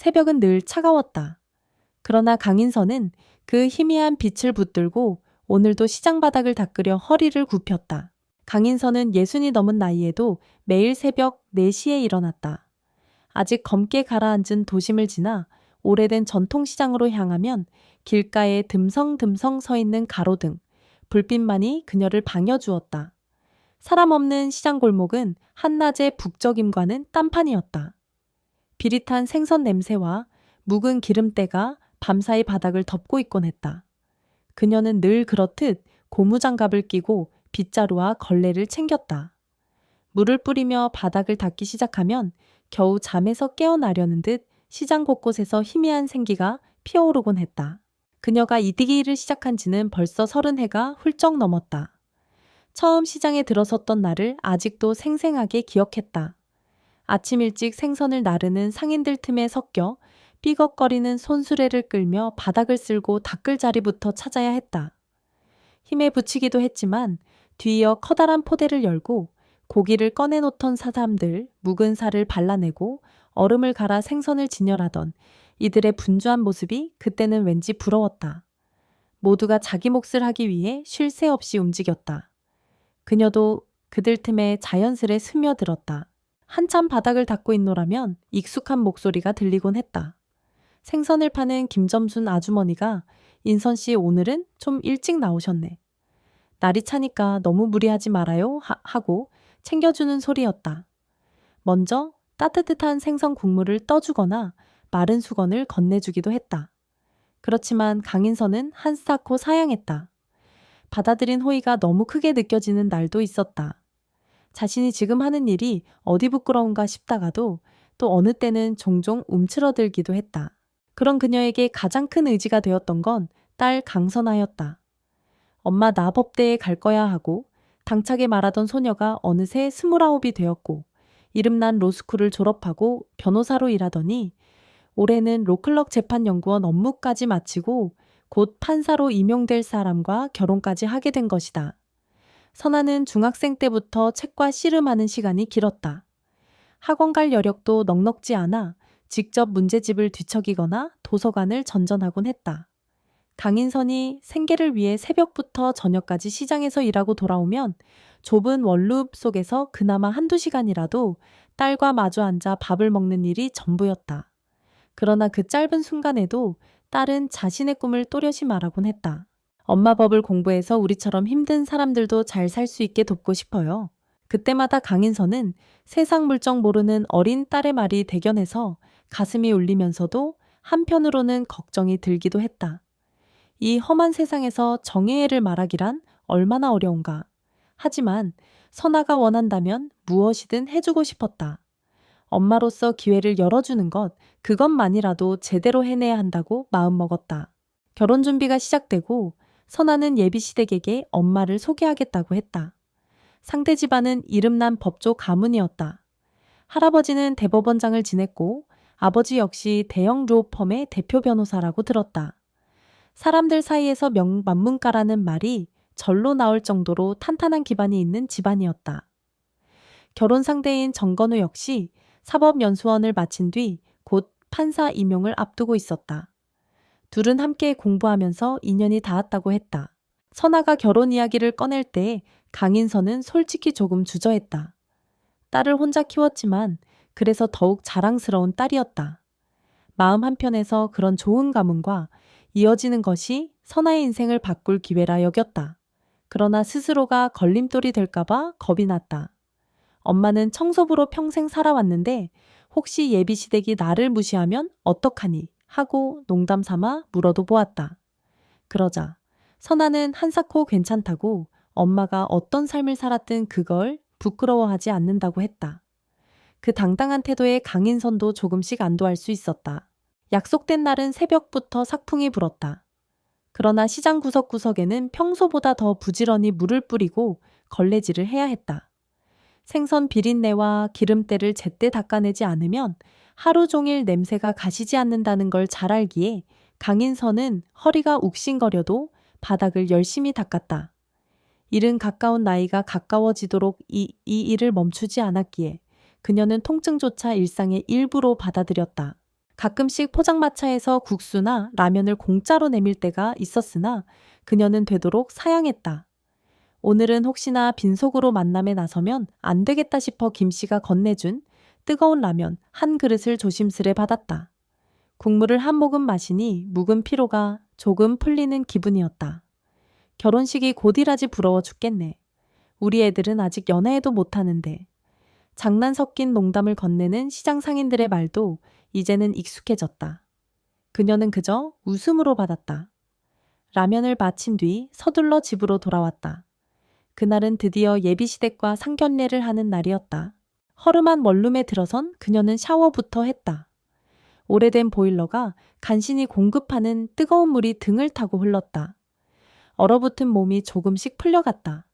새벽은 늘 차가웠다. 그러나 강인선은 그 희미한 빛을 붙들고 오늘도 시장 바닥을 닦으려 허리를 굽혔다. 강인선은 60이 넘은 나이에도 매일 새벽 4시에 일어났다. 아직 검게 가라앉은 도심을 지나 오래된 전통시장으로 향하면 길가에 듬성듬성 서 있는 가로등, 불빛만이 그녀를 방여주었다. 사람 없는 시장 골목은 한낮의 북적임과는 딴판이었다. 비릿한 생선 냄새와 묵은 기름때가 밤사이 바닥을 덮고 있곤 했다. 그녀는 늘 그렇듯 고무장갑을 끼고 빗자루와 걸레를 챙겼다. 물을 뿌리며 바닥을 닦기 시작하면 겨우 잠에서 깨어나려는 듯 시장 곳곳에서 희미한 생기가 피어오르곤 했다. 그녀가 이디기 일을 시작한 지는 벌써 30해가 훌쩍 넘었다. 처음 시장에 들어섰던 날을 아직도 생생하게 기억했다. 아침 일찍 생선을 나르는 상인들 틈에 섞여 삐걱거리는 손수레를 끌며 바닥을 쓸고 닦을 자리부터 찾아야 했다. 힘에 부치기도 했지만 뒤이어 커다란 포대를 열고 고기를 꺼내놓던 사람들, 묵은 살을 발라내고 얼음을 갈아 생선을 진열하던 이들의 분주한 모습이 그때는 왠지 부러웠다. 모두가 자기 몫을 하기 위해 쉴 새 없이 움직였다. 그녀도 그들 틈에 자연스레 스며들었다. 한참 바닥을 닦고 있노라면 익숙한 목소리가 들리곤 했다. 생선을 파는 김점순 아주머니가 인선 씨 오늘은 좀 일찍 나오셨네. 날이 차니까 너무 무리하지 말아요 하고 챙겨주는 소리였다. 먼저 따뜻한 생선 국물을 떠주거나 마른 수건을 건네주기도 했다. 그렇지만 강인선은 한스타코 사양했다. 받아들인 호의가 너무 크게 느껴지는 날도 있었다. 자신이 지금 하는 일이 어디 부끄러운가 싶다가도 또 어느 때는 종종 움츠러들기도 했다. 그런 그녀에게 가장 큰 의지가 되었던 건 딸 강선아였다. 엄마 나 법대에 갈 거야 하고 당차게 말하던 소녀가 어느새 29이 되었고 이름난 로스쿨을 졸업하고 변호사로 일하더니 올해는 로클럭 재판연구원 업무까지 마치고 곧 판사로 임용될 사람과 결혼까지 하게 된 것이다. 선아는 중학생 때부터 책과 씨름하는 시간이 길었다. 학원 갈 여력도 넉넉지 않아 직접 문제집을 뒤척이거나 도서관을 전전하곤 했다. 강인선이 생계를 위해 새벽부터 저녁까지 시장에서 일하고 돌아오면 좁은 원룸 속에서 그나마 한두 시간이라도 딸과 마주 앉아 밥을 먹는 일이 전부였다. 그러나 그 짧은 순간에도 딸은 자신의 꿈을 또렷이 말하곤 했다. 엄마 법을 공부해서 우리처럼 힘든 사람들도 잘 살 수 있게 돕고 싶어요. 그때마다 강인선은 세상 물정 모르는 어린 딸의 말이 대견해서 가슴이 울리면서도 한편으로는 걱정이 들기도 했다. 이 험한 세상에서 정의를 말하기란 얼마나 어려운가. 하지만 선아가 원한다면 무엇이든 해주고 싶었다. 엄마로서 기회를 열어주는 것, 그것만이라도 제대로 해내야 한다고 마음먹었다. 결혼 준비가 시작되고 선아는 예비시댁에게 엄마를 소개하겠다고 했다. 상대 집안은 이름난 법조 가문이었다. 할아버지는 대법원장을 지냈고 아버지 역시 대형 로펌의 대표 변호사라고 들었다. 사람들 사이에서 만문가라는 말이 절로 나올 정도로 탄탄한 기반이 있는 집안이었다. 결혼 상대인 정건우 역시 사법연수원을 마친 뒤 곧 판사 임용을 앞두고 있었다. 둘은 함께 공부하면서 인연이 닿았다고 했다. 선아가 결혼 이야기를 꺼낼 때 강인선은 솔직히 조금 주저했다. 딸을 혼자 키웠지만 그래서 더욱 자랑스러운 딸이었다. 마음 한편에서 그런 좋은 가문과 이어지는 것이 선아의 인생을 바꿀 기회라 여겼다. 그러나 스스로가 걸림돌이 될까봐 겁이 났다. 엄마는 청소부로 평생 살아왔는데 혹시 예비시댁이 나를 무시하면 어떡하니 하고 농담 삼아 물어도 보았다. 그러자 선아는 한사코 괜찮다고 엄마가 어떤 삶을 살았든 그걸 부끄러워하지 않는다고 했다. 그 당당한 태도에 강인선도 조금씩 안도할 수 있었다. 약속된 날은 새벽부터 삭풍이 불었다. 그러나 시장 구석구석에는 평소보다 더 부지런히 물을 뿌리고 걸레질을 해야 했다. 생선 비린내와 기름때를 제때 닦아내지 않으면 하루 종일 냄새가 가시지 않는다는 걸 잘 알기에 강인선은 허리가 욱신거려도 바닥을 열심히 닦았다. 일은 가까운 나이가 가까워지도록 이 일을 멈추지 않았기에 그녀는 통증조차 일상의 일부로 받아들였다. 가끔씩 포장마차에서 국수나 라면을 공짜로 내밀 때가 있었으나 그녀는 되도록 사양했다. 오늘은 혹시나 빈속으로 만남에 나서면 안 되겠다 싶어 김씨가 건네준 뜨거운 라면 한 그릇을 조심스레 받았다. 국물을 한 모금 마시니 묵은 피로가 조금 풀리는 기분이었다. 결혼식이 곧이라지 부러워 죽겠네. 우리 애들은 아직 연애해도 못하는데. 장난 섞인 농담을 건네는 시장 상인들의 말도 이제는 익숙해졌다. 그녀는 그저 웃음으로 받았다. 라면을 마친 뒤 서둘러 집으로 돌아왔다. 그날은 드디어 예비시댁과 상견례를 하는 날이었다. 허름한 원룸에 들어선 그녀는 샤워부터 했다. 오래된 보일러가 간신히 공급하는 뜨거운 물이 등을 타고 흘렀다. 얼어붙은 몸이 조금씩 풀려갔다.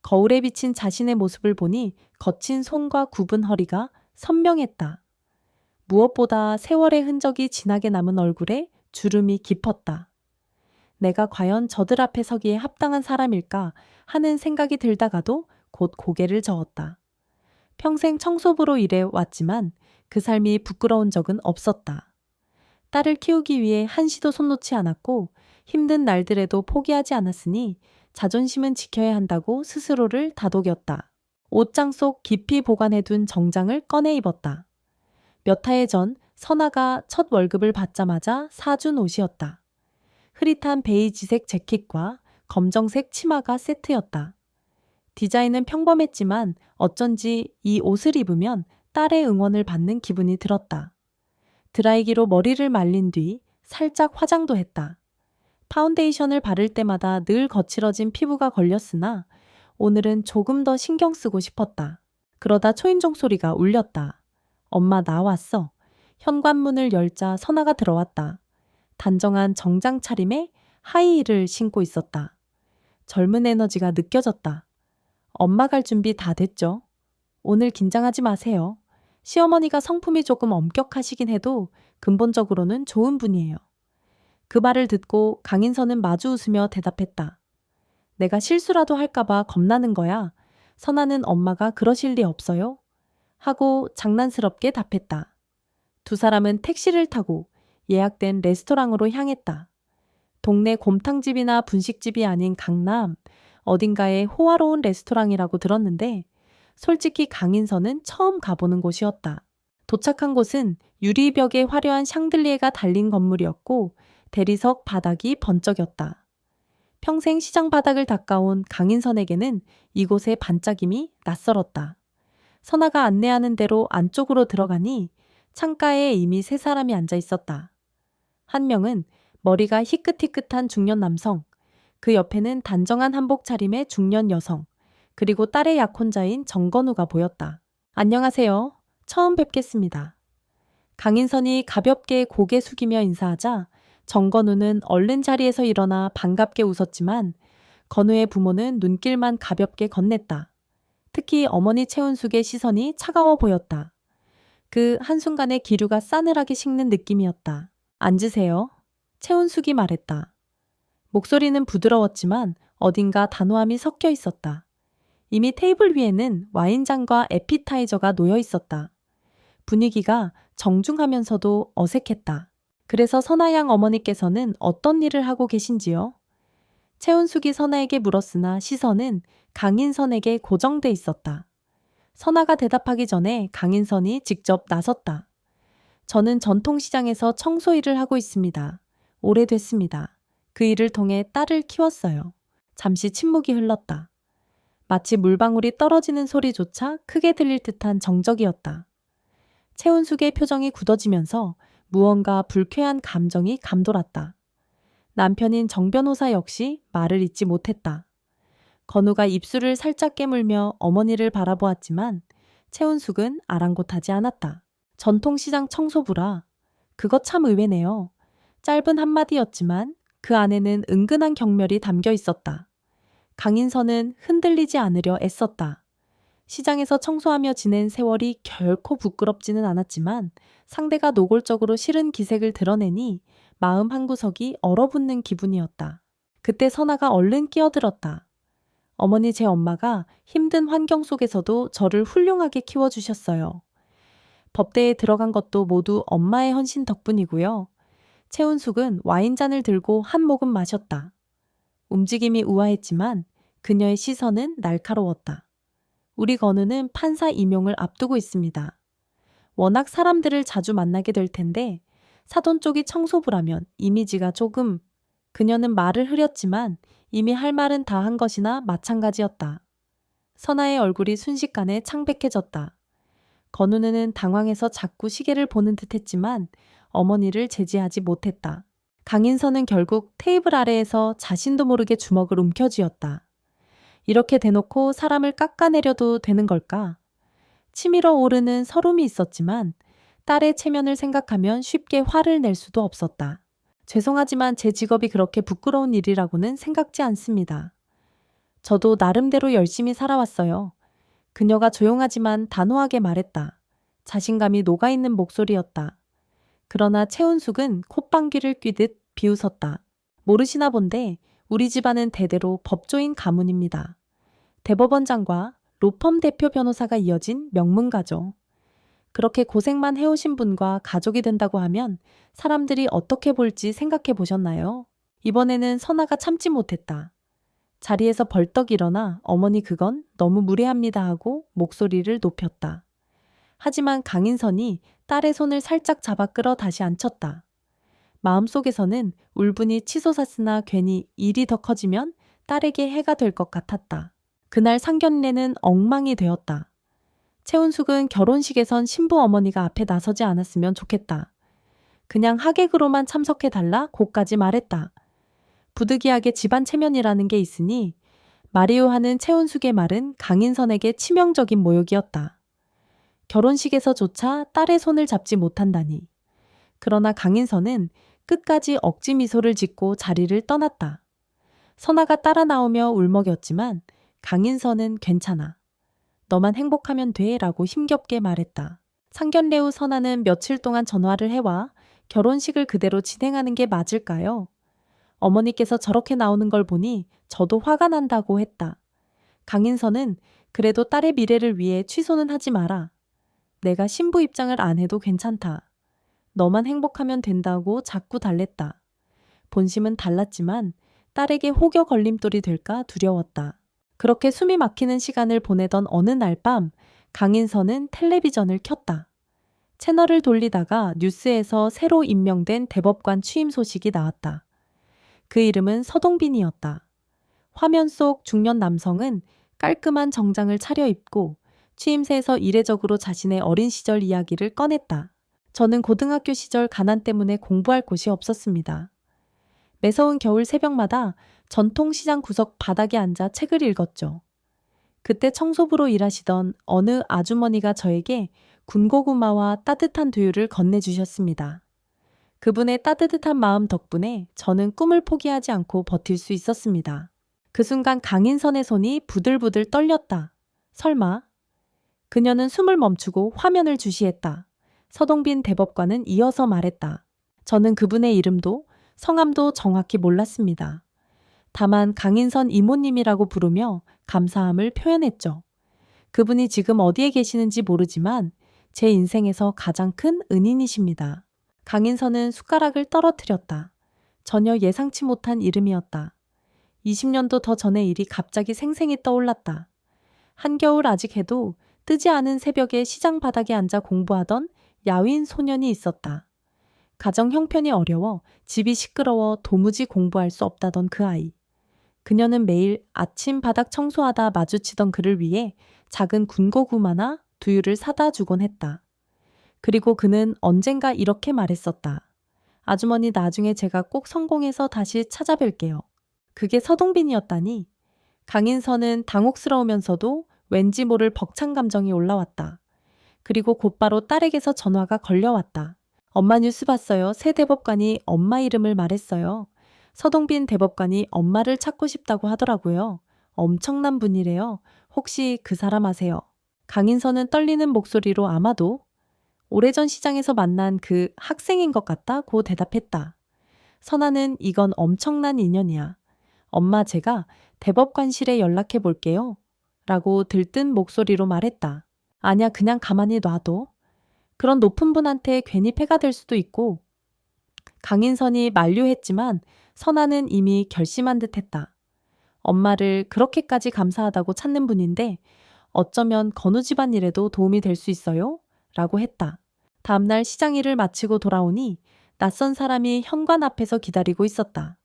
거울에 비친 자신의 모습을 보니 거친 손과 굽은 허리가 선명했다. 무엇보다 세월의 흔적이 진하게 남은 얼굴에 주름이 깊었다. 내가 과연 저들 앞에 서기에 합당한 사람일까 하는 생각이 들다가도 곧 고개를 저었다. 평생 청소부로 일해 왔지만 그 삶이 부끄러운 적은 없었다. 딸을 키우기 위해 한시도 손 놓지 않았고 힘든 날들에도 포기하지 않았으니 자존심은 지켜야 한다고 스스로를 다독였다. 옷장 속 깊이 보관해둔 정장을 꺼내 입었다. 몇 해 전 선아가 첫 월급을 받자마자 사준 옷이었다. 흐릿한 베이지색 재킷과 검정색 치마가 세트였다. 디자인은 평범했지만 어쩐지 이 옷을 입으면 딸의 응원을 받는 기분이 들었다. 드라이기로 머리를 말린 뒤 살짝 화장도 했다. 파운데이션을 바를 때마다 늘 거칠어진 피부가 걸렸으나 오늘은 조금 더 신경 쓰고 싶었다. 그러다 초인종 소리가 울렸다. 엄마 나왔어. 현관문을 열자 선아가 들어왔다. 단정한 정장 차림에 하이힐을 신고 있었다. 젊은 에너지가 느껴졌다. 엄마 갈 준비 다 됐죠? 오늘 긴장하지 마세요. 시어머니가 성품이 조금 엄격하시긴 해도 근본적으로는 좋은 분이에요. 그 말을 듣고 강인선은 마주 웃으며 대답했다. 내가 실수라도 할까봐 겁나는 거야. 선아는 엄마가 그러실 리 없어요. 하고 장난스럽게 답했다. 두 사람은 택시를 타고 예약된 레스토랑으로 향했다. 동네 곰탕집이나 분식집이 아닌 강남, 어딘가의 호화로운 레스토랑이라고 들었는데 솔직히 강인선은 처음 가보는 곳이었다. 도착한 곳은 유리벽에 화려한 샹들리에가 달린 건물이었고 대리석 바닥이 번쩍였다. 평생 시장 바닥을 닦아온 강인선에게는 이곳의 반짝임이 낯설었다. 선아가 안내하는 대로 안쪽으로 들어가니 창가에 이미 세 사람이 앉아 있었다. 한 명은 머리가 희끗희끗한 중년 남성, 그 옆에는 단정한 한복 차림의 중년 여성, 그리고 딸의 약혼자인 정건우가 보였다. 안녕하세요. 처음 뵙겠습니다. 강인선이 가볍게 고개 숙이며 인사하자 정건우는 얼른 자리에서 일어나 반갑게 웃었지만 건우의 부모는 눈길만 가볍게 건넸다. 특히 어머니 최은숙의 시선이 차가워 보였다. 그 한순간에 기류가 싸늘하게 식는 느낌이었다. 앉으세요. 최은숙이 말했다. 목소리는 부드러웠지만 어딘가 단호함이 섞여 있었다. 이미 테이블 위에는 와인잔과 에피타이저가 놓여 있었다. 분위기가 정중하면서도 어색했다. 그래서 선아양 어머니께서는 어떤 일을 하고 계신지요? 최은숙이 선아에게 물었으나 시선은 강인선에게 고정돼 있었다. 선아가 대답하기 전에 강인선이 직접 나섰다. 저는 전통시장에서 청소 일을 하고 있습니다. 오래됐습니다. 그 일을 통해 딸을 키웠어요. 잠시 침묵이 흘렀다. 마치 물방울이 떨어지는 소리조차 크게 들릴 듯한 정적이었다. 최은숙의 표정이 굳어지면서 무언가 불쾌한 감정이 감돌았다. 남편인 정 변호사 역시 말을 잇지 못했다. 건우가 입술을 살짝 깨물며 어머니를 바라보았지만 최은숙은 아랑곳하지 않았다. 전통시장 청소부라. 그거 참 의외네요. 짧은 한마디였지만 그 안에는 은근한 경멸이 담겨 있었다. 강인선은 흔들리지 않으려 애썼다. 시장에서 청소하며 지낸 세월이 결코 부끄럽지는 않았지만 상대가 노골적으로 싫은 기색을 드러내니 마음 한구석이 얼어붙는 기분이었다. 그때 선아가 얼른 끼어들었다. 어머니, 제 엄마가 힘든 환경 속에서도 저를 훌륭하게 키워주셨어요. 법대에 들어간 것도 모두 엄마의 헌신 덕분이고요. 최은숙은 와인잔을 들고 한 모금 마셨다. 움직임이 우아했지만 그녀의 시선은 날카로웠다. 우리 건우는 판사 임용을 앞두고 있습니다. 워낙 사람들을 자주 만나게 될 텐데 사돈 쪽이 청소부라면 이미지가 조금... 그녀는 말을 흐렸지만 이미 할 말은 다 한 것이나 마찬가지였다. 선아의 얼굴이 순식간에 창백해졌다. 건우는 당황해서 자꾸 시계를 보는 듯했지만 어머니를 제지하지 못했다. 강인선은 결국 테이블 아래에서 자신도 모르게 주먹을 움켜쥐었다. 이렇게 대놓고 사람을 깎아내려도 되는 걸까? 치밀어 오르는 서름이 있었지만 딸의 체면을 생각하면 쉽게 화를 낼 수도 없었다. 죄송하지만 제 직업이 그렇게 부끄러운 일이라고는 생각지 않습니다. 저도 나름대로 열심히 살아왔어요. 그녀가 조용하지만 단호하게 말했다. 자신감이 녹아있는 목소리였다. 그러나 최은숙은 콧방귀를 뀌듯 비웃었다. 모르시나 본데 우리 집안은 대대로 법조인 가문입니다. 대법원장과 로펌 대표 변호사가 이어진 명문가죠. 그렇게 고생만 해오신 분과 가족이 된다고 하면 사람들이 어떻게 볼지 생각해 보셨나요? 이번에는 선아가 참지 못했다. 자리에서 벌떡 일어나 어머니 그건 너무 무례합니다 하고 목소리를 높였다. 하지만 강인선이 딸의 손을 살짝 잡아 끌어 다시 앉혔다. 마음속에서는 울분이 치솟았으나 괜히 일이 더 커지면 딸에게 해가 될 것 같았다. 그날 상견례는 엉망이 되었다. 최은숙은 결혼식에선 신부 어머니가 앞에 나서지 않았으면 좋겠다. 그냥 하객으로만 참석해달라 고까지 말했다. 부득이하게 집안 체면이라는 게 있으니 마리오하는 최은숙의 말은 강인선에게 치명적인 모욕이었다. 결혼식에서조차 딸의 손을 잡지 못한다니. 그러나 강인선은 끝까지 억지 미소를 짓고 자리를 떠났다. 선아가 따라 나오며 울먹였지만 강인선은 괜찮아. 너만 행복하면 돼 라고 힘겹게 말했다. 상견례 후 선아는 며칠 동안 전화를 해와 결혼식을 그대로 진행하는 게 맞을까요? 어머니께서 저렇게 나오는 걸 보니 저도 화가 난다고 했다. 강인선은 그래도 딸의 미래를 위해 취소는 하지 마라. 내가 신부 입장을 안 해도 괜찮다. 너만 행복하면 된다고 자꾸 달랬다. 본심은 달랐지만 딸에게 혹여 걸림돌이 될까 두려웠다. 그렇게 숨이 막히는 시간을 보내던 어느 날 밤 강인선은 텔레비전을 켰다. 채널을 돌리다가 뉴스에서 새로 임명된 대법관 취임 소식이 나왔다. 그 이름은 서동빈이었다. 화면 속 중년 남성은 깔끔한 정장을 차려입고 취임새에서 이례적으로 자신의 어린 시절 이야기를 꺼냈다. 저는 고등학교 시절 가난 때문에 공부할 곳이 없었습니다. 매서운 겨울 새벽마다 전통시장 구석 바닥에 앉아 책을 읽었죠. 그때 청소부로 일하시던 어느 아주머니가 저에게 군고구마와 따뜻한 두유를 건네주셨습니다. 그분의 따뜻한 마음 덕분에 저는 꿈을 포기하지 않고 버틸 수 있었습니다. 그 순간 강인선의 손이 부들부들 떨렸다. 설마? 그녀는 숨을 멈추고 화면을 주시했다. 서동빈 대법관은 이어서 말했다. 저는 그분의 이름도 성함도 정확히 몰랐습니다. 다만 강인선 이모님이라고 부르며 감사함을 표현했죠. 그분이 지금 어디에 계시는지 모르지만 제 인생에서 가장 큰 은인이십니다. 강인선은 숟가락을 떨어뜨렸다. 전혀 예상치 못한 이름이었다. 20년도 더 전의 일이 갑자기 생생히 떠올랐다. 한겨울 아직 해도 뜨지 않은 새벽에 시장 바닥에 앉아 공부하던 야윈 소년이 있었다. 가정 형편이 어려워 집이 시끄러워 도무지 공부할 수 없다던 그 아이. 그녀는 매일 아침 바닥 청소하다 마주치던 그를 위해 작은 군고구마나 두유를 사다 주곤 했다. 그리고 그는 언젠가 이렇게 말했었다. 아주머니 나중에 제가 꼭 성공해서 다시 찾아뵐게요. 그게 서동빈이었다니. 강인선은 당혹스러우면서도 왠지 모를 벅찬 감정이 올라왔다. 그리고 곧바로 딸에게서 전화가 걸려왔다. 엄마 뉴스 봤어요. 새 대법관이 엄마 이름을 말했어요. 서동빈 대법관이 엄마를 찾고 싶다고 하더라고요. 엄청난 분이래요. 혹시 그 사람 아세요? 강인선은 떨리는 목소리로 아마도 오래전 시장에서 만난 그 학생인 것 같다고 대답했다. 선아는 이건 엄청난 인연이야. 엄마 제가 대법관실에 연락해 볼게요. 라고 들뜬 목소리로 말했다. 아냐 그냥 가만히 놔둬. 그런 높은 분한테 괜히 패가 될 수도 있고. 강인선이 만류했지만 선아는 이미 결심한 듯 했다. 엄마를 그렇게까지 감사하다고 찾는 분인데 어쩌면 건우 집안일에도 도움이 될 수 있어요? 라고 했다. 다음날 시장 일을 마치고 돌아오니 낯선 사람이 현관 앞에서 기다리고 있었다.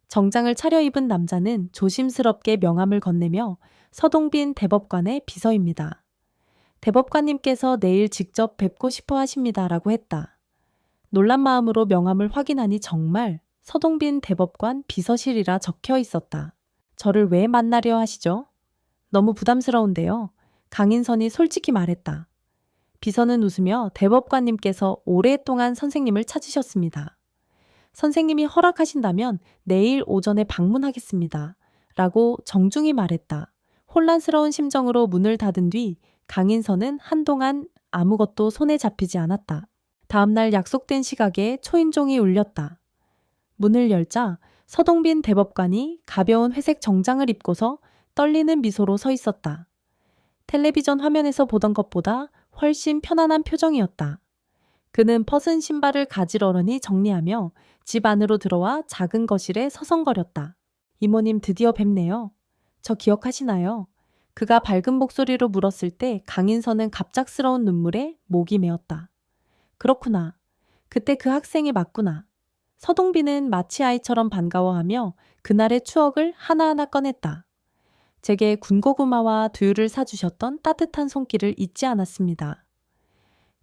정장을 차려입은 남자는 조심스럽게 명함을 건네며 서동빈 대법관의 비서입니다. 대법관님께서 내일 직접 뵙고 싶어 하십니다. 라고 했다. 놀란 마음으로 명함을 확인하니 정말 서동빈 대법관 비서실이라 적혀 있었다. 저를 왜 만나려 하시죠? 너무 부담스러운데요. 강인선이 솔직히 말했다. 비서는 웃으며 대법관님께서 오랫동안 선생님을 찾으셨습니다. 선생님이 허락하신다면 내일 오전에 방문하겠습니다. 라고 정중히 말했다. 혼란스러운 심정으로 문을 닫은 뒤 강인선은 한동안 아무것도 손에 잡히지 않았다. 다음날 약속된 시각에 초인종이 울렸다. 문을 열자 서동빈 대법관이 가벼운 회색 정장을 입고서 떨리는 미소로 서 있었다. 텔레비전 화면에서 보던 것보다 훨씬 편안한 표정이었다. 그는 벗은 신발을 가지런히 정리하며 집 안으로 들어와 작은 거실에 서성거렸다. 이모님 드디어 뵙네요. 저 기억하시나요? 그가 밝은 목소리로 물었을 때 강인선은 갑작스러운 눈물에 목이 메었다. 그렇구나. 그때 그 학생이 맞구나. 서동빈은 마치 아이처럼 반가워하며 그날의 추억을 하나하나 꺼냈다. 제게 군고구마와 두유를 사주셨던 따뜻한 손길을 잊지 않았습니다.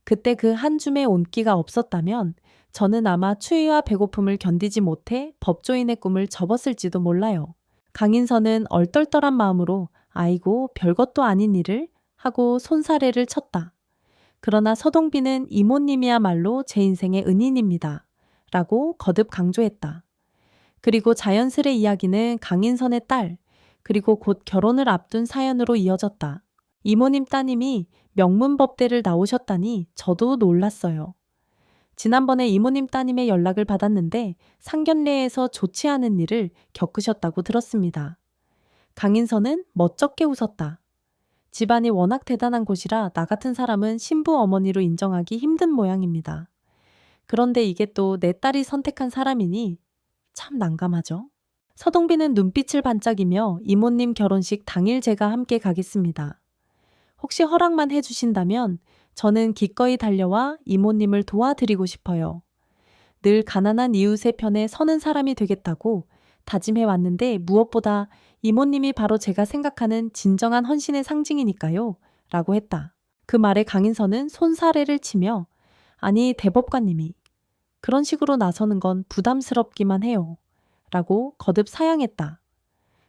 그때 그 한 줌의 온기가 없었다면 저는 아마 추위와 배고픔을 견디지 못해 법조인의 꿈을 접었을지도 몰라요. 강인선은 얼떨떨한 마음으로 아이고 별것도 아닌 일을 하고 손사래를 쳤다. 그러나 서동빈은 이모님이야말로 제 인생의 은인입니다. 라고 거듭 강조했다. 그리고 자연스레 이야기는 강인선의 딸, 그리고 곧 결혼을 앞둔 사연으로 이어졌다. 이모님 따님이 명문법대를 나오셨다니 저도 놀랐어요. 지난번에 이모님 따님의 연락을 받았는데 상견례에서 좋지 않은 일을 겪으셨다고 들었습니다. 강인선은 멋쩍게 웃었다. 집안이 워낙 대단한 곳이라 나 같은 사람은 신부 어머니로 인정하기 힘든 모양입니다. 그런데 이게 또 내 딸이 선택한 사람이니 참 난감하죠. 서동빈은 눈빛을 반짝이며 이모님 결혼식 당일 제가 함께 가겠습니다. 혹시 허락만 해주신다면 저는 기꺼이 달려와 이모님을 도와드리고 싶어요. 늘 가난한 이웃의 편에 서는 사람이 되겠다고 다짐해 왔는데 무엇보다 이모님이 바로 제가 생각하는 진정한 헌신의 상징이니까요. 라고 했다. 그 말에 강인선은 손사래를 치며 아니 대법관님이 그런 식으로 나서는 건 부담스럽기만 해요. 라고 거듭 사양했다.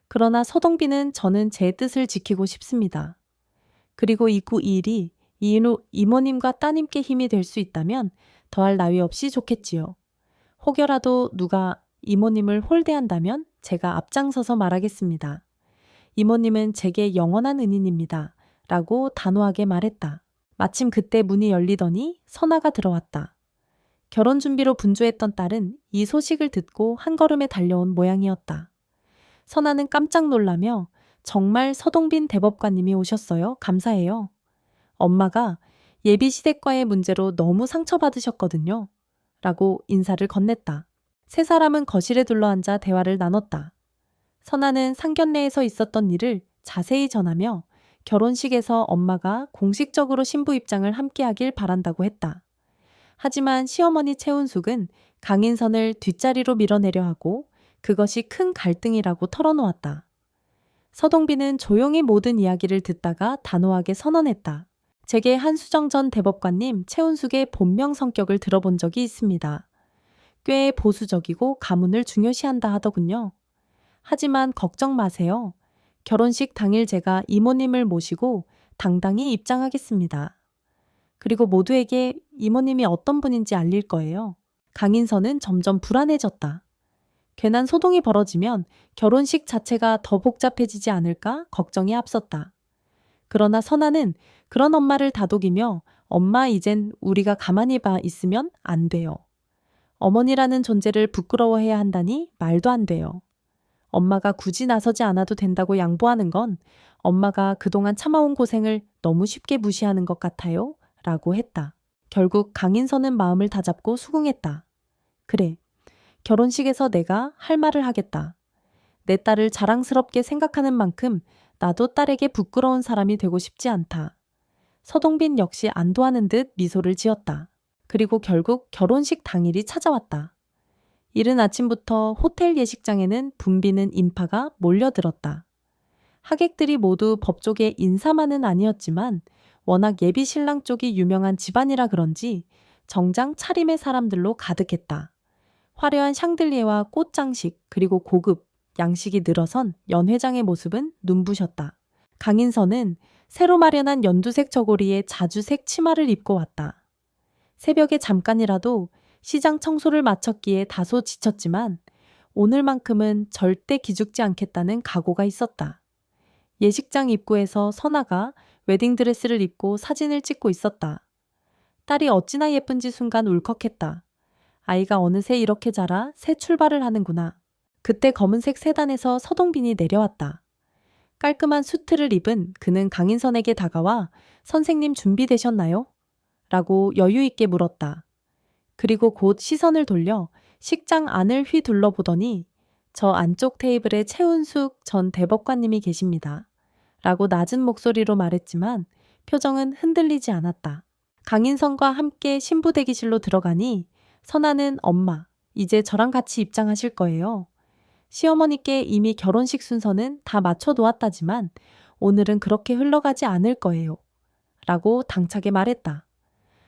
그러나 서동빈은 저는 제 뜻을 지키고 싶습니다. 그리고 이 일이 이모님과 따님께 힘이 될 수 있다면 더할 나위 없이 좋겠지요. 혹여라도 누가 이모님을 홀대한다면 제가 앞장서서 말하겠습니다. 이모님은 제게 영원한 은인입니다. 라고 단호하게 말했다. 마침 그때 문이 열리더니 선아가 들어왔다. 결혼 준비로 분주했던 딸은 이 소식을 듣고 한 걸음에 달려온 모양이었다. 선아는 깜짝 놀라며 정말 서동빈 대법관님이 오셨어요. 감사해요. 엄마가 예비시댁과의 문제로 너무 상처받으셨거든요. 라고 인사를 건넸다. 세 사람은 거실에 둘러앉아 대화를 나눴다. 선아는 상견례에서 있었던 일을 자세히 전하며 결혼식에서 엄마가 공식적으로 신부 입장을 함께하길 바란다고 했다. 하지만 시어머니 최운숙은 강인선을 뒷자리로 밀어내려 하고 그것이 큰 갈등이라고 털어놓았다. 서동빈은 조용히 모든 이야기를 듣다가 단호하게 선언했다. 제게 한수정 전 대법관님 최운숙의 본명 성격을 들어본 적이 있습니다. 꽤 보수적이고 가문을 중요시한다 하더군요. 하지만 걱정 마세요. 결혼식 당일 제가 이모님을 모시고 당당히 입장하겠습니다. 그리고 모두에게 이모님이 어떤 분인지 알릴 거예요. 강인선은 점점 불안해졌다. 괜한 소동이 벌어지면 결혼식 자체가 더 복잡해지지 않을까 걱정이 앞섰다. 그러나 선아는 그런 엄마를 다독이며 엄마 이젠 우리가 가만히 봐 있으면 안 돼요. 어머니라는 존재를 부끄러워해야 한다니 말도 안 돼요. 엄마가 굳이 나서지 않아도 된다고 양보하는 건 엄마가 그동안 참아온 고생을 너무 쉽게 무시하는 것 같아요. 라고 했다. 결국 강인선은 마음을 다잡고 수긍했다. 그래, 결혼식에서 내가 할 말을 하겠다. 내 딸을 자랑스럽게 생각하는 만큼 나도 딸에게 부끄러운 사람이 되고 싶지 않다. 서동빈 역시 안도하는 듯 미소를 지었다. 그리고 결국 결혼식 당일이 찾아왔다. 이른 아침부터 호텔 예식장에는 붐비는 인파가 몰려들었다. 하객들이 모두 법조계 인사만은 아니었지만 워낙 예비 신랑 쪽이 유명한 집안이라 그런지 정장 차림의 사람들로 가득했다. 화려한 샹들리에와 꽃장식 그리고 고급 양식이 늘어선 연회장의 모습은 눈부셨다. 강인선은 새로 마련한 연두색 저고리에 자주색 치마를 입고 왔다. 새벽에 잠깐이라도 시장 청소를 마쳤기에 다소 지쳤지만 오늘만큼은 절대 기죽지 않겠다는 각오가 있었다. 예식장 입구에서 선아가 웨딩드레스를 입고 사진을 찍고 있었다. 딸이 어찌나 예쁜지 순간 울컥했다. 아이가 어느새 이렇게 자라 새 출발을 하는구나. 그때 검은색 세단에서 서동빈이 내려왔다. 깔끔한 수트를 입은 그는 강인선에게 다가와 선생님 준비되셨나요? 라고 여유 있게 물었다. 그리고 곧 시선을 돌려 식장 안을 휘둘러보더니 저 안쪽 테이블에 최은숙 전 대법관님이 계십니다. 라고 낮은 목소리로 말했지만 표정은 흔들리지 않았다. 강인선과 함께 신부 대기실로 들어가니 선아는 엄마, 이제 저랑 같이 입장하실 거예요. 시어머니께 이미 결혼식 순서는 다 맞춰놓았다지만 오늘은 그렇게 흘러가지 않을 거예요. 라고 당차게 말했다.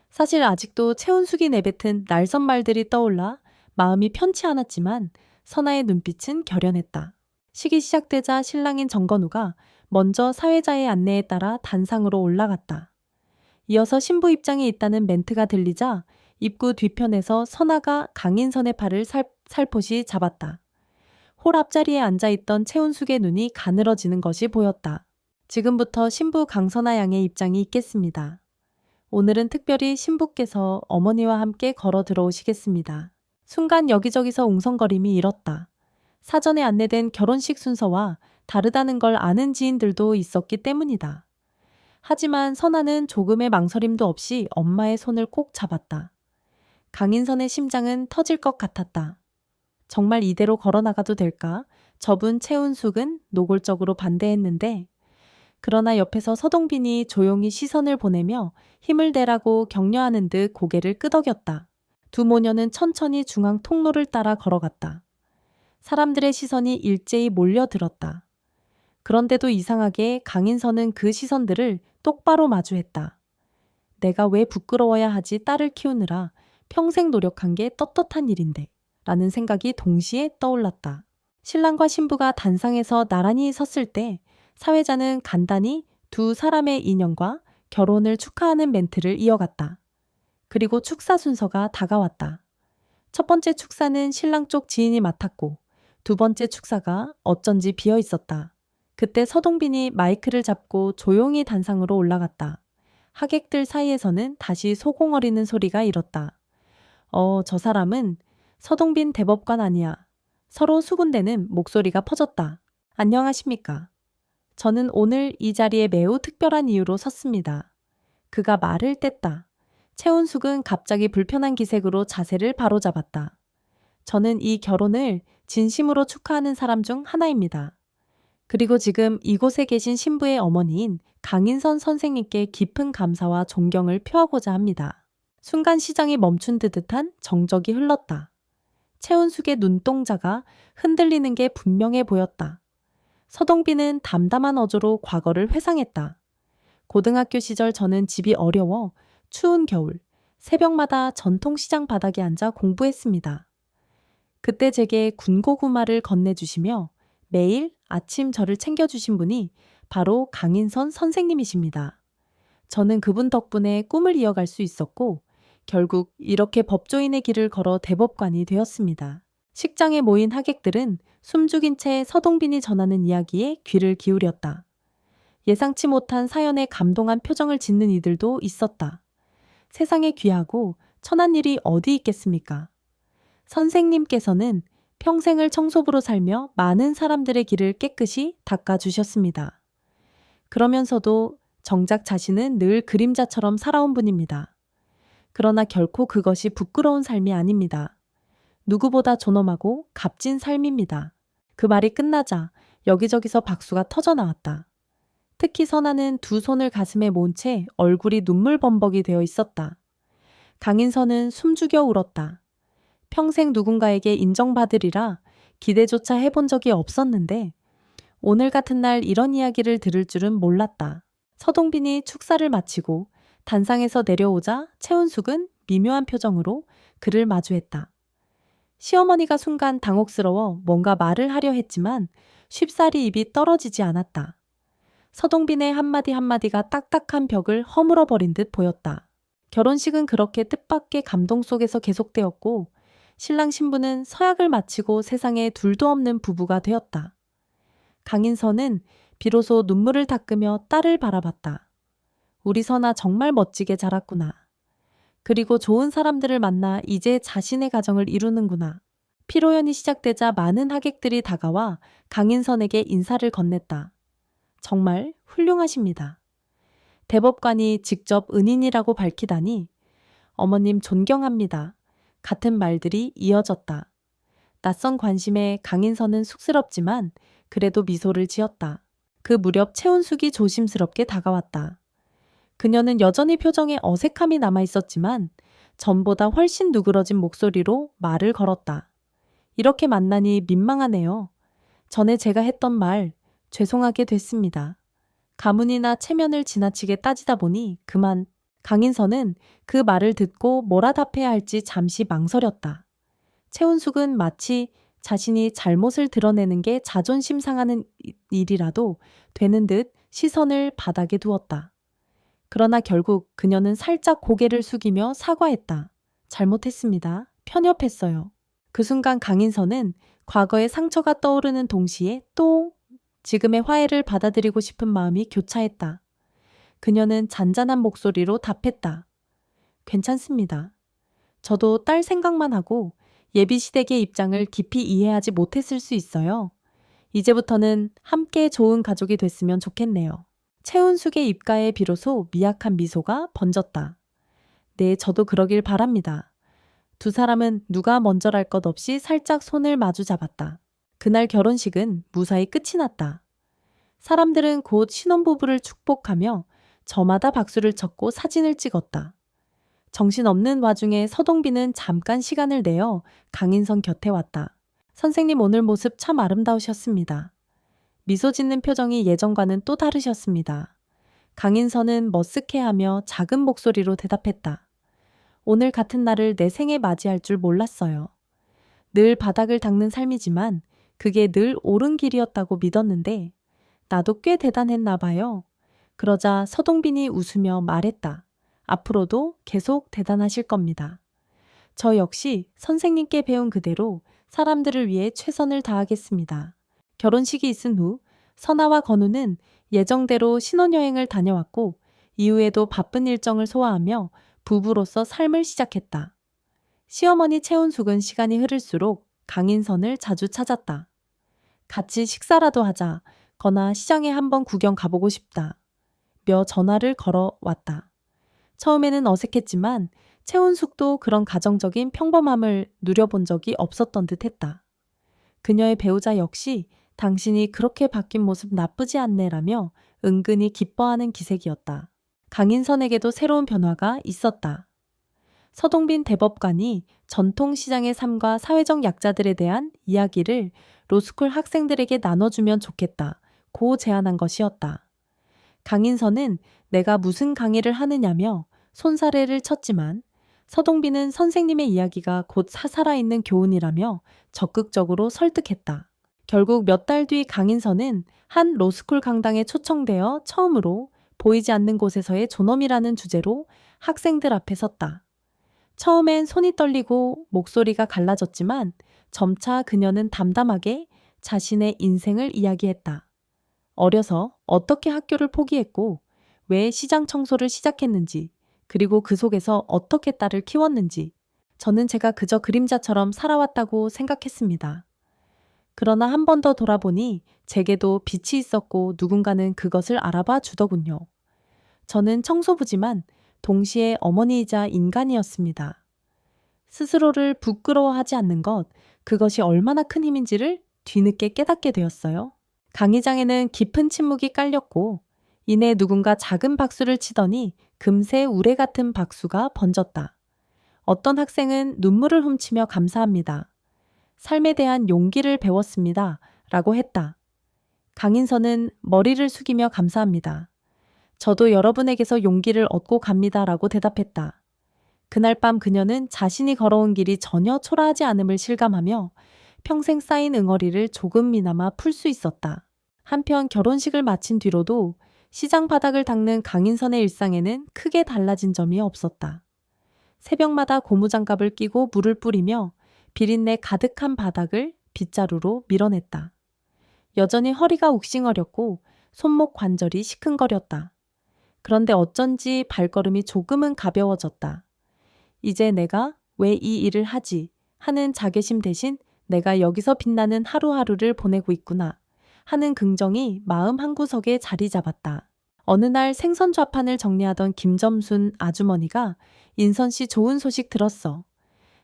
사실 아직도 최은숙이 내뱉은 날선 말들이 떠올라 마음이 편치 않았지만 선아의 눈빛은 결연했다. 식이 시작되자 신랑인 정건우가 먼저 사회자의 안내에 따라 단상으로 올라갔다. 이어서 신부 입장에 있다는 멘트가 들리자 입구 뒤편에서 선아가 강인선의 팔을 살포시 잡았다. 홀 앞자리에 앉아있던 최은숙의 눈이 가늘어지는 것이 보였다. 지금부터 신부 강선아 양의 입장이 있겠습니다. 오늘은 특별히 신부께서 어머니와 함께 걸어 들어오시겠습니다. 순간 여기저기서 웅성거림이 일었다. 사전에 안내된 결혼식 순서와 다르다는 걸 아는 지인들도 있었기 때문이다. 하지만 선아는 조금의 망설임도 없이 엄마의 손을 꼭 잡았다. 강인선의 심장은 터질 것 같았다. 정말 이대로 걸어나가도 될까? 저분 최은숙은 노골적으로 반대했는데 그러나 옆에서 서동빈이 조용히 시선을 보내며 힘을 내라고 격려하는 듯 고개를 끄덕였다. 두 모녀는 천천히 중앙 통로를 따라 걸어갔다. 사람들의 시선이 일제히 몰려들었다. 그런데도 이상하게 강인선은 그 시선들을 똑바로 마주했다. 내가 왜 부끄러워야 하지 딸을 키우느라 평생 노력한 게 떳떳한 일인데 라는 생각이 동시에 떠올랐다. 신랑과 신부가 단상에서 나란히 섰을 때 사회자는 간단히 두 사람의 인연과 결혼을 축하하는 멘트를 이어갔다. 그리고 축사 순서가 다가왔다. 첫 번째 축사는 신랑 쪽 지인이 맡았고 두 번째 축사가 어쩐지 비어 있었다. 그때 서동빈이 마이크를 잡고 조용히 단상으로 올라갔다. 하객들 사이에서는 다시 소공어리는 소리가 일었다. 저 사람은 서동빈 대법관 아니야. 서로 수군대는 목소리가 퍼졌다. 안녕하십니까. 저는 오늘 이 자리에 매우 특별한 이유로 섰습니다. 그가 말을 뗐다. 최은숙은 갑자기 불편한 기색으로 자세를 바로잡았다. 저는 이 결혼을 진심으로 축하하는 사람 중 하나입니다. 그리고 지금 이곳에 계신 신부의 어머니인 강인선 선생님께 깊은 감사와 존경을 표하고자 합니다. 순간 시장이 멈춘 듯한 정적이 흘렀다. 최은숙의 눈동자가 흔들리는 게 분명해 보였다. 서동빈은 담담한 어조로 과거를 회상했다. 고등학교 시절 저는 집이 어려워 추운 겨울, 새벽마다 전통시장 바닥에 앉아 공부했습니다. 그때 제게 군고구마를 건네주시며 매일 아침 저를 챙겨주신 분이 바로 강인선 선생님이십니다. 저는 그분 덕분에 꿈을 이어갈 수 있었고 결국 이렇게 법조인의 길을 걸어 대법관이 되었습니다. 식장에 모인 하객들은 숨죽인 채 서동빈이 전하는 이야기에 귀를 기울였다. 예상치 못한 사연에 감동한 표정을 짓는 이들도 있었다. 세상에 귀하고 천한 일이 어디 있겠습니까? 선생님께서는 평생을 청소부로 살며 많은 사람들의 길을 깨끗이 닦아주셨습니다. 그러면서도 정작 자신은 늘 그림자처럼 살아온 분입니다. 그러나 결코 그것이 부끄러운 삶이 아닙니다. 누구보다 존엄하고 값진 삶입니다. 그 말이 끝나자 여기저기서 박수가 터져 나왔다. 특히 선아는 두 손을 가슴에 모은 채 얼굴이 눈물 범벅이 되어 있었다. 강인선은 숨죽여 울었다. 평생 누군가에게 인정받으리라 기대조차 해본 적이 없었는데 오늘 같은 날 이런 이야기를 들을 줄은 몰랐다. 서동빈이 축사를 마치고 단상에서 내려오자 최은숙은 미묘한 표정으로 그를 마주했다. 시어머니가 순간 당혹스러워 뭔가 말을 하려 했지만 쉽사리 입이 떨어지지 않았다. 서동빈의 한마디 한마디가 딱딱한 벽을 허물어 버린 듯 보였다. 결혼식은 그렇게 뜻밖의 감동 속에서 계속되었고 신랑 신부는 서약을 마치고 세상에 둘도 없는 부부가 되었다. 강인선은 비로소 눈물을 닦으며 딸을 바라봤다. 우리 선아 정말 멋지게 자랐구나. 그리고 좋은 사람들을 만나 이제 자신의 가정을 이루는구나. 피로연이 시작되자 많은 하객들이 다가와 강인선에게 인사를 건넸다. 정말 훌륭하십니다. 대법관이 직접 은인이라고 밝히다니 어머님 존경합니다. 같은 말들이 이어졌다. 낯선 관심에 강인선은 쑥스럽지만 그래도 미소를 지었다. 그 무렵 최은숙이 조심스럽게 다가왔다. 그녀는 여전히 표정에 어색함이 남아있었지만 전보다 훨씬 누그러진 목소리로 말을 걸었다. 이렇게 만나니 민망하네요. 전에 제가 했던 말 죄송하게 됐습니다. 가문이나 체면을 지나치게 따지다 보니 그만. 강인선은 그 말을 듣고 뭐라 답해야 할지 잠시 망설였다. 최은숙은 마치 자신이 잘못을 드러내는 게 자존심 상하는 일이라도 되는 듯 시선을 바닥에 두었다. 그러나 결국 그녀는 살짝 고개를 숙이며 사과했다. 잘못했습니다. 편협했어요. 그 순간 강인선은 과거의 상처가 떠오르는 동시에 또 지금의 화해를 받아들이고 싶은 마음이 교차했다. 그녀는 잔잔한 목소리로 답했다. 괜찮습니다. 저도 딸 생각만 하고 예비시댁의 입장을 깊이 이해하지 못했을 수 있어요. 이제부터는 함께 좋은 가족이 됐으면 좋겠네요. 최은숙의 입가에 비로소 미약한 미소가 번졌다. 네, 저도 그러길 바랍니다. 두 사람은 누가 먼저랄 것 없이 살짝 손을 마주 잡았다. 그날 결혼식은 무사히 끝이 났다. 사람들은 곧 신혼부부를 축복하며 저마다 박수를 쳤고 사진을 찍었다. 정신없는 와중에 서동빈은 잠깐 시간을 내어 강인선 곁에 왔다. 선생님 오늘 모습 참 아름다우셨습니다. 미소 짓는 표정이 예전과는 또 다르셨습니다. 강인선은 머쓱해하며 작은 목소리로 대답했다. 오늘 같은 날을 내 생에 맞이할 줄 몰랐어요. 늘 바닥을 닦는 삶이지만 그게 늘 옳은 길이었다고 믿었는데 나도 꽤 대단했나 봐요. 그러자 서동빈이 웃으며 말했다. 앞으로도 계속 대단하실 겁니다. 저 역시 선생님께 배운 그대로 사람들을 위해 최선을 다하겠습니다. 결혼식이 있은 후 선아와 건우는 예정대로 신혼여행을 다녀왔고 이후에도 바쁜 일정을 소화하며 부부로서 삶을 시작했다. 시어머니 최은숙은 시간이 흐를수록 강인선을 자주 찾았다. 같이 식사라도 하자. 거나 시장에 한번 구경 가보고 싶다. 며 전화를 걸어왔다. 처음에는 어색했지만 최은숙도 그런 가정적인 평범함을 누려본 적이 없었던 듯 했다. 그녀의 배우자 역시 당신이 그렇게 바뀐 모습 나쁘지 않네라며 은근히 기뻐하는 기색이었다. 강인선에게도 새로운 변화가 있었다. 서동빈 대법관이 전통시장의 삶과 사회적 약자들에 대한 이야기를 로스쿨 학생들에게 나눠주면 좋겠다고 제안한 것이었다. 강인선은 내가 무슨 강의를 하느냐며 손사래를 쳤지만 서동빈은 선생님의 이야기가 곧 살아있는 교훈이라며 적극적으로 설득했다. 결국 몇 달 뒤 강인선은 한 로스쿨 강당에 초청되어 처음으로 보이지 않는 곳에서의 존엄이라는 주제로 학생들 앞에 섰다. 처음엔 손이 떨리고 목소리가 갈라졌지만 점차 그녀는 담담하게 자신의 인생을 이야기했다. 어려서 어떻게 학교를 포기했고 왜 시장 청소를 시작했는지 그리고 그 속에서 어떻게 딸을 키웠는지 저는 제가 그저 그림자처럼 살아왔다고 생각했습니다. 그러나 한 번 더 돌아보니 제게도 빛이 있었고 누군가는 그것을 알아봐 주더군요. 저는 청소부지만 동시에 어머니이자 인간이었습니다. 스스로를 부끄러워하지 않는 것, 그것이 얼마나 큰 힘인지를 뒤늦게 깨닫게 되었어요. 강의장에는 깊은 침묵이 깔렸고 이내 누군가 작은 박수를 치더니 금세 우레 같은 박수가 번졌다. 어떤 학생은 눈물을 훔치며 감사합니다. 삶에 대한 용기를 배웠습니다. 라고 했다. 강인선은 머리를 숙이며 감사합니다. 저도 여러분에게서 용기를 얻고 갑니다. 라고 대답했다. 그날 밤 그녀는 자신이 걸어온 길이 전혀 초라하지 않음을 실감하며 평생 쌓인 응어리를 조금이나마 풀 수 있었다. 한편 결혼식을 마친 뒤로도 시장 바닥을 닦는 강인선의 일상에는 크게 달라진 점이 없었다. 새벽마다 고무장갑을 끼고 물을 뿌리며 비린내 가득한 바닥을 빗자루로 밀어냈다. 여전히 허리가 욱신거렸고 손목 관절이 시큰거렸다. 그런데 어쩐지 발걸음이 조금은 가벼워졌다. 이제 내가 왜 이 일을 하지 하는 자괴심 대신 내가 여기서 빛나는 하루하루를 보내고 있구나 하는 긍정이 마음 한구석에 자리 잡았다. 어느 날 생선 좌판을 정리하던 김점순 아주머니가 인선 씨 좋은 소식 들었어.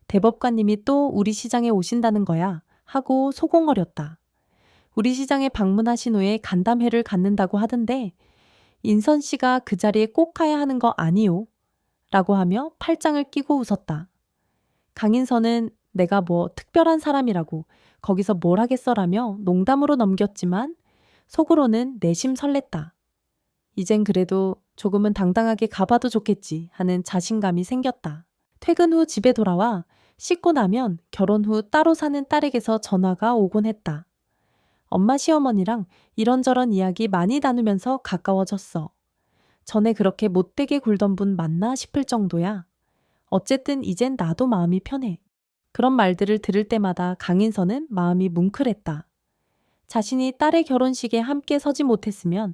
대법관님이 또 우리 시장에 오신다는 거야 하고 소곤거렸다. 우리 시장에 방문하신 후에 간담회를 갖는다고 하던데 인선 씨가 그 자리에 꼭 가야 하는 거 아니요? 라고 하며 팔짱을 끼고 웃었다. 강인선은 내가 뭐 특별한 사람이라고 거기서 뭘 하겠어라며 농담으로 넘겼지만 속으로는 내심 설렜다. 이젠 그래도 조금은 당당하게 가봐도 좋겠지 하는 자신감이 생겼다. 퇴근 후 집에 돌아와 씻고 나면 결혼 후 따로 사는 딸에게서 전화가 오곤 했다. 엄마 시어머니랑 이런저런 이야기 많이 나누면서 가까워졌어. 전에 그렇게 못되게 굴던 분 맞나 싶을 정도야. 어쨌든 이젠 나도 마음이 편해. 그런 말들을 들을 때마다 강인선은 마음이 뭉클했다. 자신이 딸의 결혼식에 함께 서지 못했으면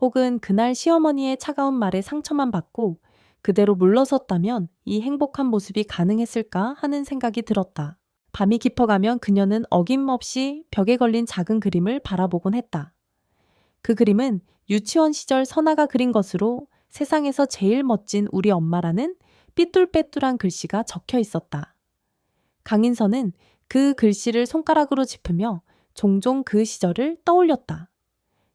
혹은 그날 시어머니의 차가운 말에 상처만 받고 그대로 물러섰다면 이 행복한 모습이 가능했을까 하는 생각이 들었다. 밤이 깊어가면 그녀는 어김없이 벽에 걸린 작은 그림을 바라보곤 했다. 그 그림은 유치원 시절 선아가 그린 것으로 세상에서 제일 멋진 우리 엄마라는 삐뚤빼뚤한 글씨가 적혀 있었다. 강인선은 그 글씨를 손가락으로 짚으며 종종 그 시절을 떠올렸다.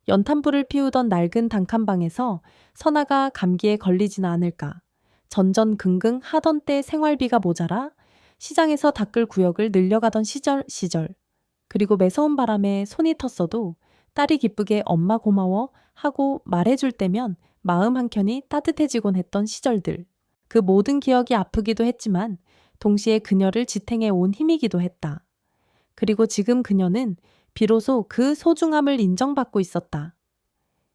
연탄불을 피우던 낡은 단칸방에서 선아가 감기에 걸리지는 않을까. 전전긍긍 하던 때 생활비가 모자라 시장에서 닦을 구역을 늘려가던 시절. 그리고 매서운 바람에 손이 텄어도 딸이 기쁘게 엄마 고마워 하고 말해줄 때면 마음 한켠이 따뜻해지곤 했던 시절들. 그 모든 기억이 아프기도 했지만 동시에 그녀를 지탱해 온 힘이기도 했다. 그리고 지금 그녀는 비로소 그 소중함을 인정받고 있었다.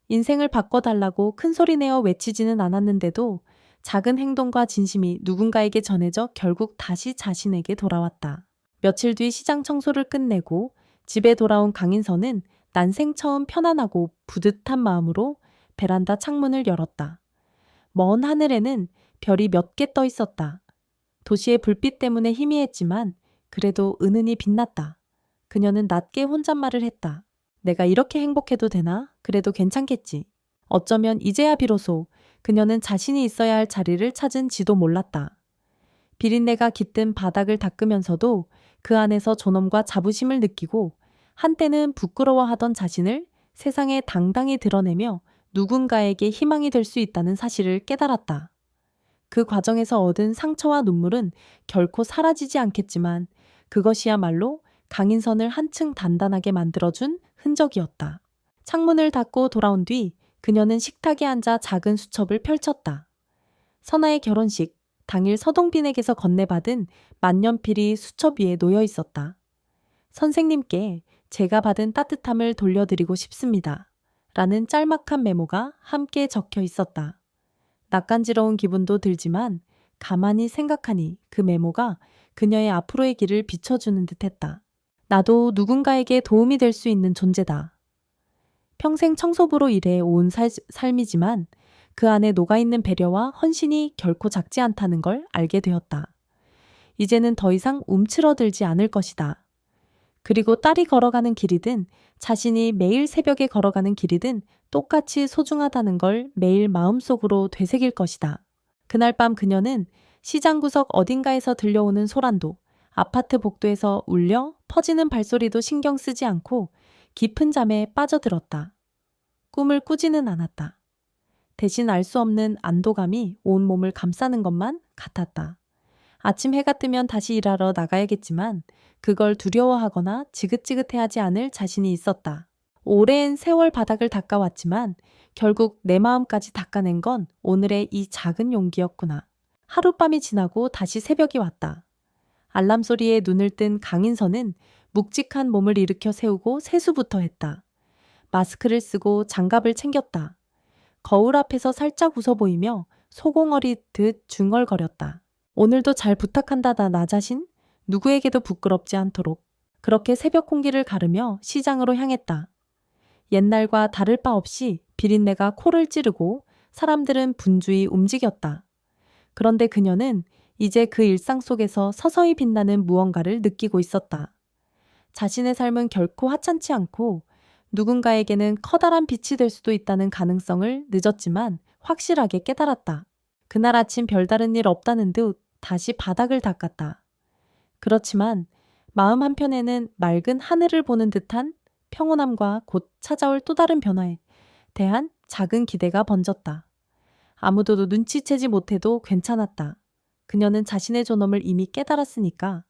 인생을 바꿔달라고 큰소리내어 외치지는 않았는데도 작은 행동과 진심이 누군가에게 전해져 결국 다시 자신에게 돌아왔다. 며칠 뒤 시장 청소를 끝내고 집에 돌아온 강인선은 난생 처음 편안하고 뿌듯한 마음으로 베란다 창문을 열었다. 먼 하늘에는 별이 몇 개 떠 있었다. 도시의 불빛 때문에 희미했지만 그래도 은은히 빛났다. 그녀는 낮게 혼잣말을 했다. 내가 이렇게 행복해도 되나? 그래도 괜찮겠지. 어쩌면 이제야 비로소 그녀는 자신이 있어야 할 자리를 찾은지도 몰랐다. 비린내가 깃든 바닥을 닦으면서도 그 안에서 존엄과 자부심을 느끼고 한때는 부끄러워하던 자신을 세상에 당당히 드러내며 누군가에게 희망이 될 수 있다는 사실을 깨달았다. 그 과정에서 얻은 상처와 눈물은 결코 사라지지 않겠지만 그것이야말로 강인선을 한층 단단하게 만들어준 흔적이었다. 창문을 닫고 돌아온 뒤 그녀는 식탁에 앉아 작은 수첩을 펼쳤다. 선아의 결혼식, 당일 서동빈에게서 건네받은 만년필이 수첩 위에 놓여 있었다. 선생님께 제가 받은 따뜻함을 돌려드리고 싶습니다. 라는 짤막한 메모가 함께 적혀 있었다. 낯간지러운 기분도 들지만 가만히 생각하니 그 메모가 그녀의 앞으로의 길을 비춰주는 듯했다. 나도 누군가에게 도움이 될 수 있는 존재다. 평생 청소부로 일해 온 삶이지만 그 안에 녹아있는 배려와 헌신이 결코 작지 않다는 걸 알게 되었다. 이제는 더 이상 움츠러들지 않을 것이다. 그리고 딸이 걸어가는 길이든 자신이 매일 새벽에 걸어가는 길이든 똑같이 소중하다는 걸 매일 마음속으로 되새길 것이다. 그날 밤 그녀는 시장 구석 어딘가에서 들려오는 소란도, 아파트 복도에서 울려 퍼지는 발소리도 신경 쓰지 않고 깊은 잠에 빠져들었다. 꿈을 꾸지는 않았다. 대신 알 수 없는 안도감이 온 몸을 감싸는 것만 같았다. 아침 해가 뜨면 다시 일하러 나가야겠지만 그걸 두려워하거나 지긋지긋해하지 않을 자신이 있었다. 오랜 세월 바닥을 닦아왔지만 결국 내 마음까지 닦아낸 건 오늘의 이 작은 용기였구나. 하룻밤이 지나고 다시 새벽이 왔다. 알람 소리에 눈을 뜬 강인선은 묵직한 몸을 일으켜 세우고 세수부터 했다. 마스크를 쓰고 장갑을 챙겼다. 거울 앞에서 살짝 웃어 보이며 소공어리듯 중얼거렸다. 오늘도 잘 부탁한다 나 자신? 누구에게도 부끄럽지 않도록. 그렇게 새벽 공기를 가르며 시장으로 향했다. 옛날과 다를 바 없이 비린내가 코를 찌르고 사람들은 분주히 움직였다. 그런데 그녀는 이제 그 일상 속에서 서서히 빛나는 무언가를 느끼고 있었다. 자신의 삶은 결코 하찮지 않고 누군가에게는 커다란 빛이 될 수도 있다는 가능성을 늦었지만 확실하게 깨달았다. 그날 아침 별다른 일 없다는 듯 다시 바닥을 닦았다. 그렇지만 마음 한편에는 맑은 하늘을 보는 듯한 평온함과 곧 찾아올 또 다른 변화에 대한 작은 기대가 번졌다. 아무도 눈치채지 못해도 괜찮았다. 그녀는 자신의 존엄을 이미 깨달았으니까.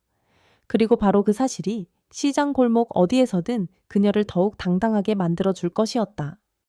그리고 바로 그 사실이 시장 골목 어디에서든 그녀를 더욱 당당하게 만들어줄 것이었다.